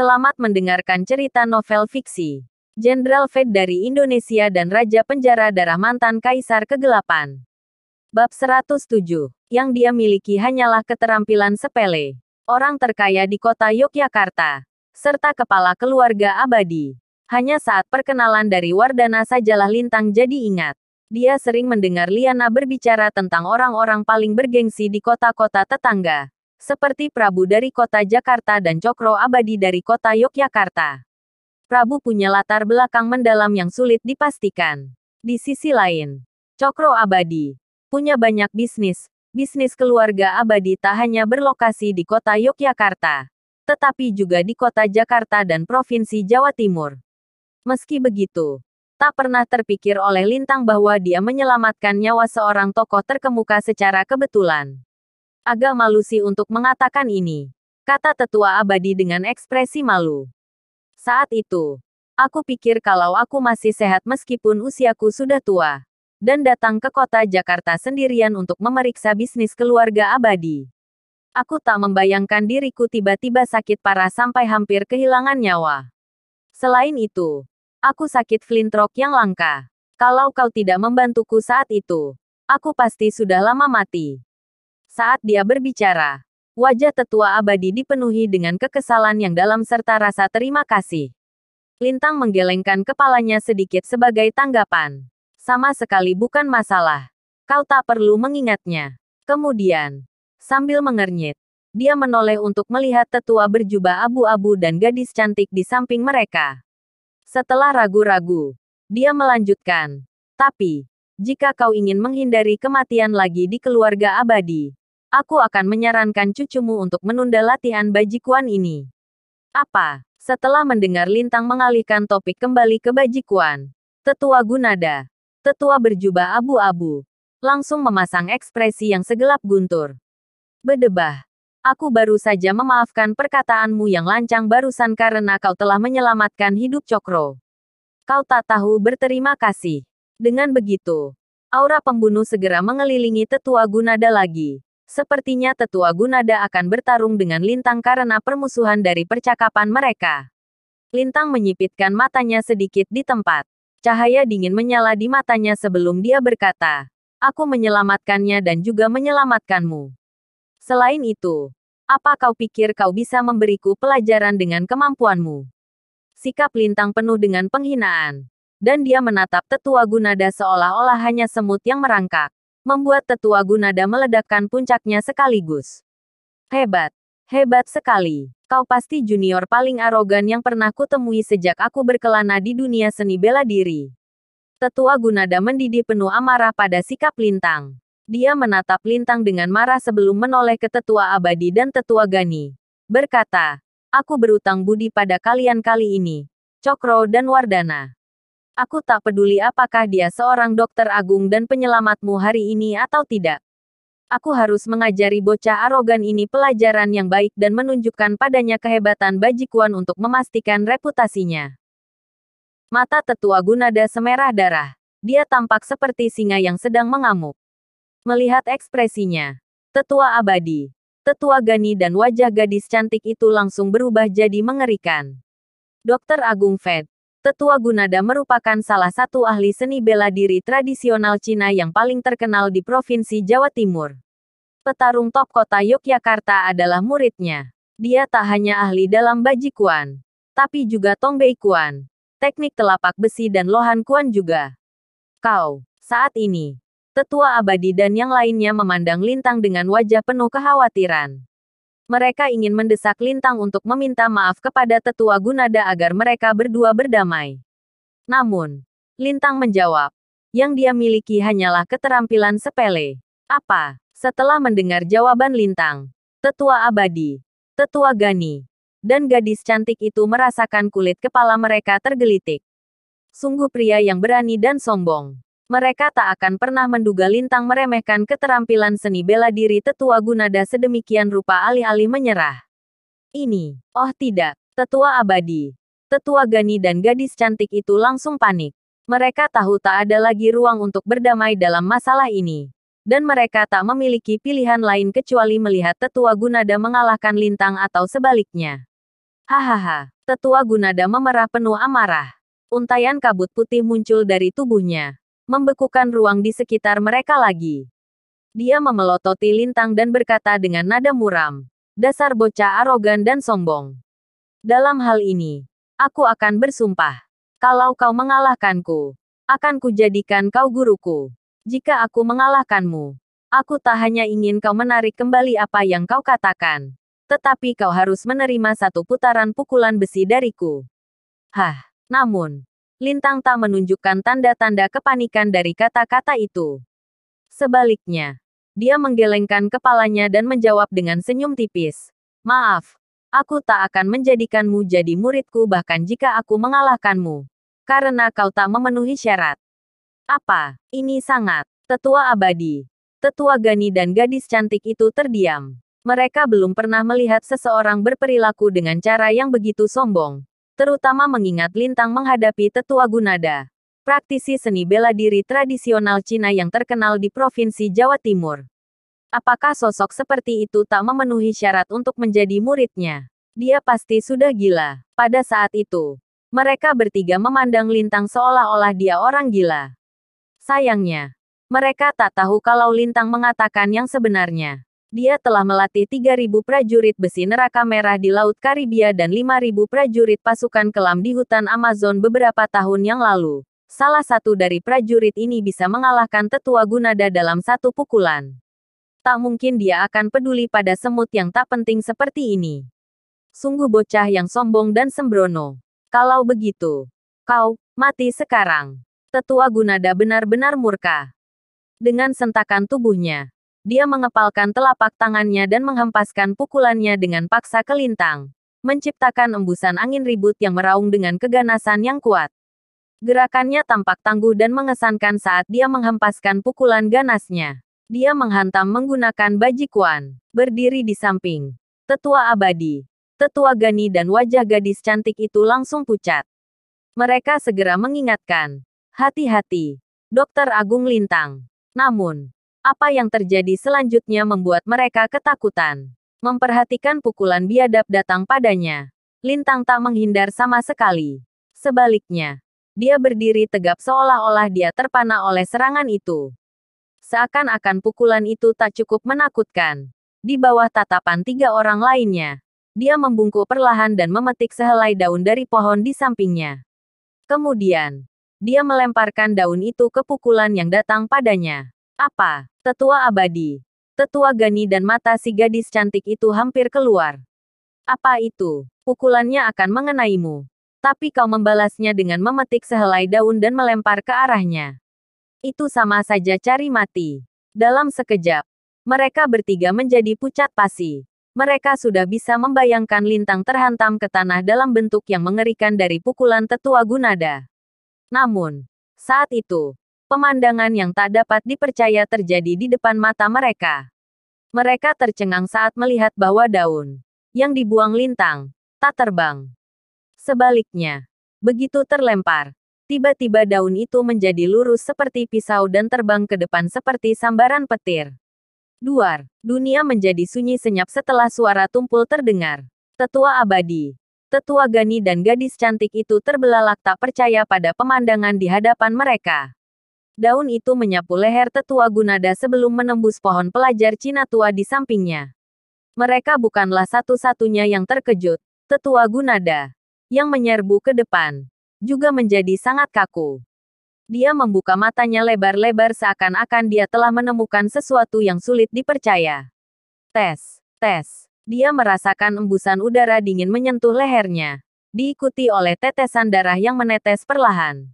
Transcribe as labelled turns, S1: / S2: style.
S1: Selamat mendengarkan cerita novel fiksi. Jenderal Fate dari Indonesia dan Raja Penjara Darah Mantan Kaisar Kegelapan. Bab 107. Yang dia miliki hanyalah keterampilan sepele. Orang terkaya di kota Yogyakarta. Serta kepala keluarga abadi. Hanya saat perkenalan dari Wardana sajalah Lintang jadi ingat. Dia sering mendengar Liana berbicara tentang orang-orang paling bergengsi di kota-kota tetangga. Seperti Prabu dari kota Jakarta dan Cokro Abadi dari kota Yogyakarta. Prabu punya latar belakang mendalam yang sulit dipastikan. Di sisi lain, Cokro Abadi punya banyak bisnis. Bisnis keluarga Abadi tak hanya berlokasi di kota Yogyakarta, tetapi juga di kota Jakarta dan Provinsi Jawa Timur. Meski begitu, tak pernah terpikir oleh Lintang bahwa dia menyelamatkan nyawa seorang tokoh terkemuka secara kebetulan. Agak malu sih untuk mengatakan ini, kata tetua abadi dengan ekspresi malu. Saat itu, aku pikir kalau aku masih sehat meskipun usiaku sudah tua, dan datang ke kota Jakarta sendirian untuk memeriksa bisnis keluarga abadi. Aku tak membayangkan diriku tiba-tiba sakit parah sampai hampir kehilangan nyawa. Selain itu, aku sakit flintrock yang langka. Kalau kau tidak membantuku saat itu, aku pasti sudah lama mati. Saat dia berbicara, wajah tetua abadi dipenuhi dengan kekesalan yang dalam serta rasa terima kasih. Lintang menggelengkan kepalanya sedikit sebagai tanggapan. Sama sekali bukan masalah. Kau tak perlu mengingatnya. Kemudian, sambil mengernyit, dia menoleh untuk melihat tetua berjubah abu-abu dan gadis cantik di samping mereka. Setelah ragu-ragu, dia melanjutkan. Tapi, jika kau ingin menghindari kematian lagi di keluarga abadi, aku akan menyarankan cucumu untuk menunda latihan bajikuan ini. Apa? Setelah mendengar Lintang mengalihkan topik kembali ke bajikuan, tetua Gunada, tetua berjubah abu-abu, langsung memasang ekspresi yang segelap guntur. Bedebah. Aku baru saja memaafkan perkataanmu yang lancang barusan karena kau telah menyelamatkan hidup Cokro. Kau tak tahu berterima kasih. Dengan begitu, aura pembunuh segera mengelilingi tetua Gunada lagi. Sepertinya tetua Gunada akan bertarung dengan Lintang karena permusuhan dari percakapan mereka. Lintang menyipitkan matanya sedikit di tempat. Cahaya dingin menyala di matanya sebelum dia berkata, "Aku menyelamatkannya dan juga menyelamatkanmu. Selain itu, apa kau pikir kau bisa memberiku pelajaran dengan kemampuanmu?" Sikap Lintang penuh dengan penghinaan. Dan dia menatap tetua Gunada seolah-olah hanya semut yang merangkak. Membuat tetua Gunada meledakkan puncaknya sekaligus. Hebat. Hebat sekali. Kau pasti junior paling arogan yang pernah kutemui sejak aku berkelana di dunia seni bela diri. Tetua Gunada mendidih penuh amarah pada sikap Lintang. Dia menatap Lintang dengan marah sebelum menoleh ke tetua abadi dan tetua Gani. Berkata, aku berutang budi pada kalian kali ini, Cokro dan Wardana. Aku tak peduli apakah dia seorang dokter agung dan penyelamatmu hari ini atau tidak. Aku harus mengajari bocah arogan ini pelajaran yang baik dan menunjukkan padanya kehebatan bajikuan untuk memastikan reputasinya. Mata tetua Gunada semerah darah. Dia tampak seperti singa yang sedang mengamuk. Melihat ekspresinya, tetua abadi, tetua Gani dan wajah gadis cantik itu langsung berubah jadi mengerikan. Dokter Agung Fed. Tetua Gunada merupakan salah satu ahli seni bela diri tradisional Cina yang paling terkenal di Provinsi Jawa Timur. Petarung top kota Yogyakarta adalah muridnya. Dia tak hanya ahli dalam bajikuan, tapi juga Tongbei Kuan, teknik telapak besi dan lohan kuan juga. Kau, saat ini, tetua abadi dan yang lainnya memandang Lintang dengan wajah penuh kekhawatiran. Mereka ingin mendesak Lintang untuk meminta maaf kepada tetua Gunada agar mereka berdua berdamai. Namun, Lintang menjawab, yang dia miliki hanyalah keterampilan sepele. Apa? Setelah mendengar jawaban Lintang, tetua abadi, tetua Gani, dan gadis cantik itu merasakan kulit kepala mereka tergelitik. Sungguh pria yang berani dan sombong. Mereka tak akan pernah menduga Lintang meremehkan keterampilan seni bela diri tetua Gunada sedemikian rupa alih-alih menyerah. Ini, oh tidak, tetua abadi, tetua Gani dan gadis cantik itu langsung panik. Mereka tahu tak ada lagi ruang untuk berdamai dalam masalah ini. Dan mereka tak memiliki pilihan lain kecuali melihat tetua Gunada mengalahkan Lintang atau sebaliknya. Hahaha. Tetua Gunada memerah penuh amarah. Untaian kabut putih muncul dari tubuhnya, membekukan ruang di sekitar mereka lagi. Dia memelototi Lintang dan berkata dengan nada muram, "Dasar bocah arogan dan sombong. Dalam hal ini, aku akan bersumpah. Kalau kau mengalahkanku, akan kujadikan kau guruku. Jika aku mengalahkanmu, aku tak hanya ingin kau menarik kembali apa yang kau katakan, tetapi kau harus menerima satu putaran pukulan besi dariku." Hah, namun, Lintang tak menunjukkan tanda-tanda kepanikan dari kata-kata itu. Sebaliknya, dia menggelengkan kepalanya dan menjawab dengan senyum tipis. "Maaf, aku tak akan menjadikanmu jadi muridku bahkan jika aku mengalahkanmu. Karena kau tak memenuhi syarat." "Apa? Ini sangat..." Tetua abadi, Tetua Gani dan gadis cantik itu terdiam. Mereka belum pernah melihat seseorang berperilaku dengan cara yang begitu sombong. Terutama mengingat Lintang menghadapi Tetua Gunada, praktisi seni bela diri tradisional Cina yang terkenal di Provinsi Jawa Timur. Apakah sosok seperti itu tak memenuhi syarat untuk menjadi muridnya? Dia pasti sudah gila. Pada saat itu, mereka bertiga memandang Lintang seolah-olah dia orang gila. Sayangnya, mereka tak tahu kalau Lintang mengatakan yang sebenarnya. Dia telah melatih 3.000 prajurit besi neraka merah di Laut Karibia dan 5.000 prajurit pasukan kelam di hutan Amazon beberapa tahun yang lalu. Salah satu dari prajurit ini bisa mengalahkan Tetua Gunada dalam satu pukulan. Tak mungkin dia akan peduli pada semut yang tak penting seperti ini. Sungguh bocah yang sombong dan sembrono. Kalau begitu, kau mati sekarang. Tetua Gunada benar-benar murka. Dengan sentakan tubuhnya, dia mengepalkan telapak tangannya dan menghempaskan pukulannya dengan paksa ke Lintang, menciptakan embusan angin ribut yang meraung dengan keganasan yang kuat. Gerakannya tampak tangguh dan mengesankan saat dia menghempaskan pukulan ganasnya. Dia menghantam menggunakan bajikuan, berdiri di samping Tetua Abadi, Tetua Gani dan wajah gadis cantik itu langsung pucat. Mereka segera mengingatkan, "Hati-hati, Dokter Agung Lintang." Namun, apa yang terjadi selanjutnya membuat mereka ketakutan. Memperhatikan pukulan biadab datang padanya, Lintang tak menghindar sama sekali. Sebaliknya, dia berdiri tegap seolah-olah dia terpana oleh serangan itu. Seakan-akan pukulan itu tak cukup menakutkan. Di bawah tatapan 3 orang lainnya, dia membungkuk perlahan dan memetik sehelai daun dari pohon di sampingnya. Kemudian, dia melemparkan daun itu ke pukulan yang datang padanya. "Apa?" Tetua Abadi, Tetua Gani dan mata si gadis cantik itu hampir keluar. "Apa itu? Pukulannya akan mengenaimu. Tapi kau membalasnya dengan memetik sehelai daun dan melempar ke arahnya. Itu sama saja cari mati." Dalam sekejap, mereka bertiga menjadi pucat pasi. Mereka sudah bisa membayangkan Lintang terhantam ke tanah dalam bentuk yang mengerikan dari pukulan Tetua Gunada. Namun, saat itu, pemandangan yang tak dapat dipercaya terjadi di depan mata mereka. Mereka tercengang saat melihat bahwa daun yang dibuang Lintang tak terbang. Sebaliknya, begitu terlempar, tiba-tiba daun itu menjadi lurus seperti pisau dan terbang ke depan seperti sambaran petir. Duar, dunia menjadi sunyi senyap setelah suara tumpul terdengar. Tetua Abadi, Tetua Gani dan gadis cantik itu terbelalak tak percaya pada pemandangan di hadapan mereka. Daun itu menyapu leher Tetua Gunada sebelum menembus pohon pelajar Cina tua di sampingnya. Mereka bukanlah satu-satunya yang terkejut. Tetua Gunada, yang menyerbu ke depan, juga menjadi sangat kaku. Dia membuka matanya lebar-lebar seakan-akan dia telah menemukan sesuatu yang sulit dipercaya. Tes, tes. Dia merasakan embusan udara dingin menyentuh lehernya, diikuti oleh tetesan darah yang menetes perlahan.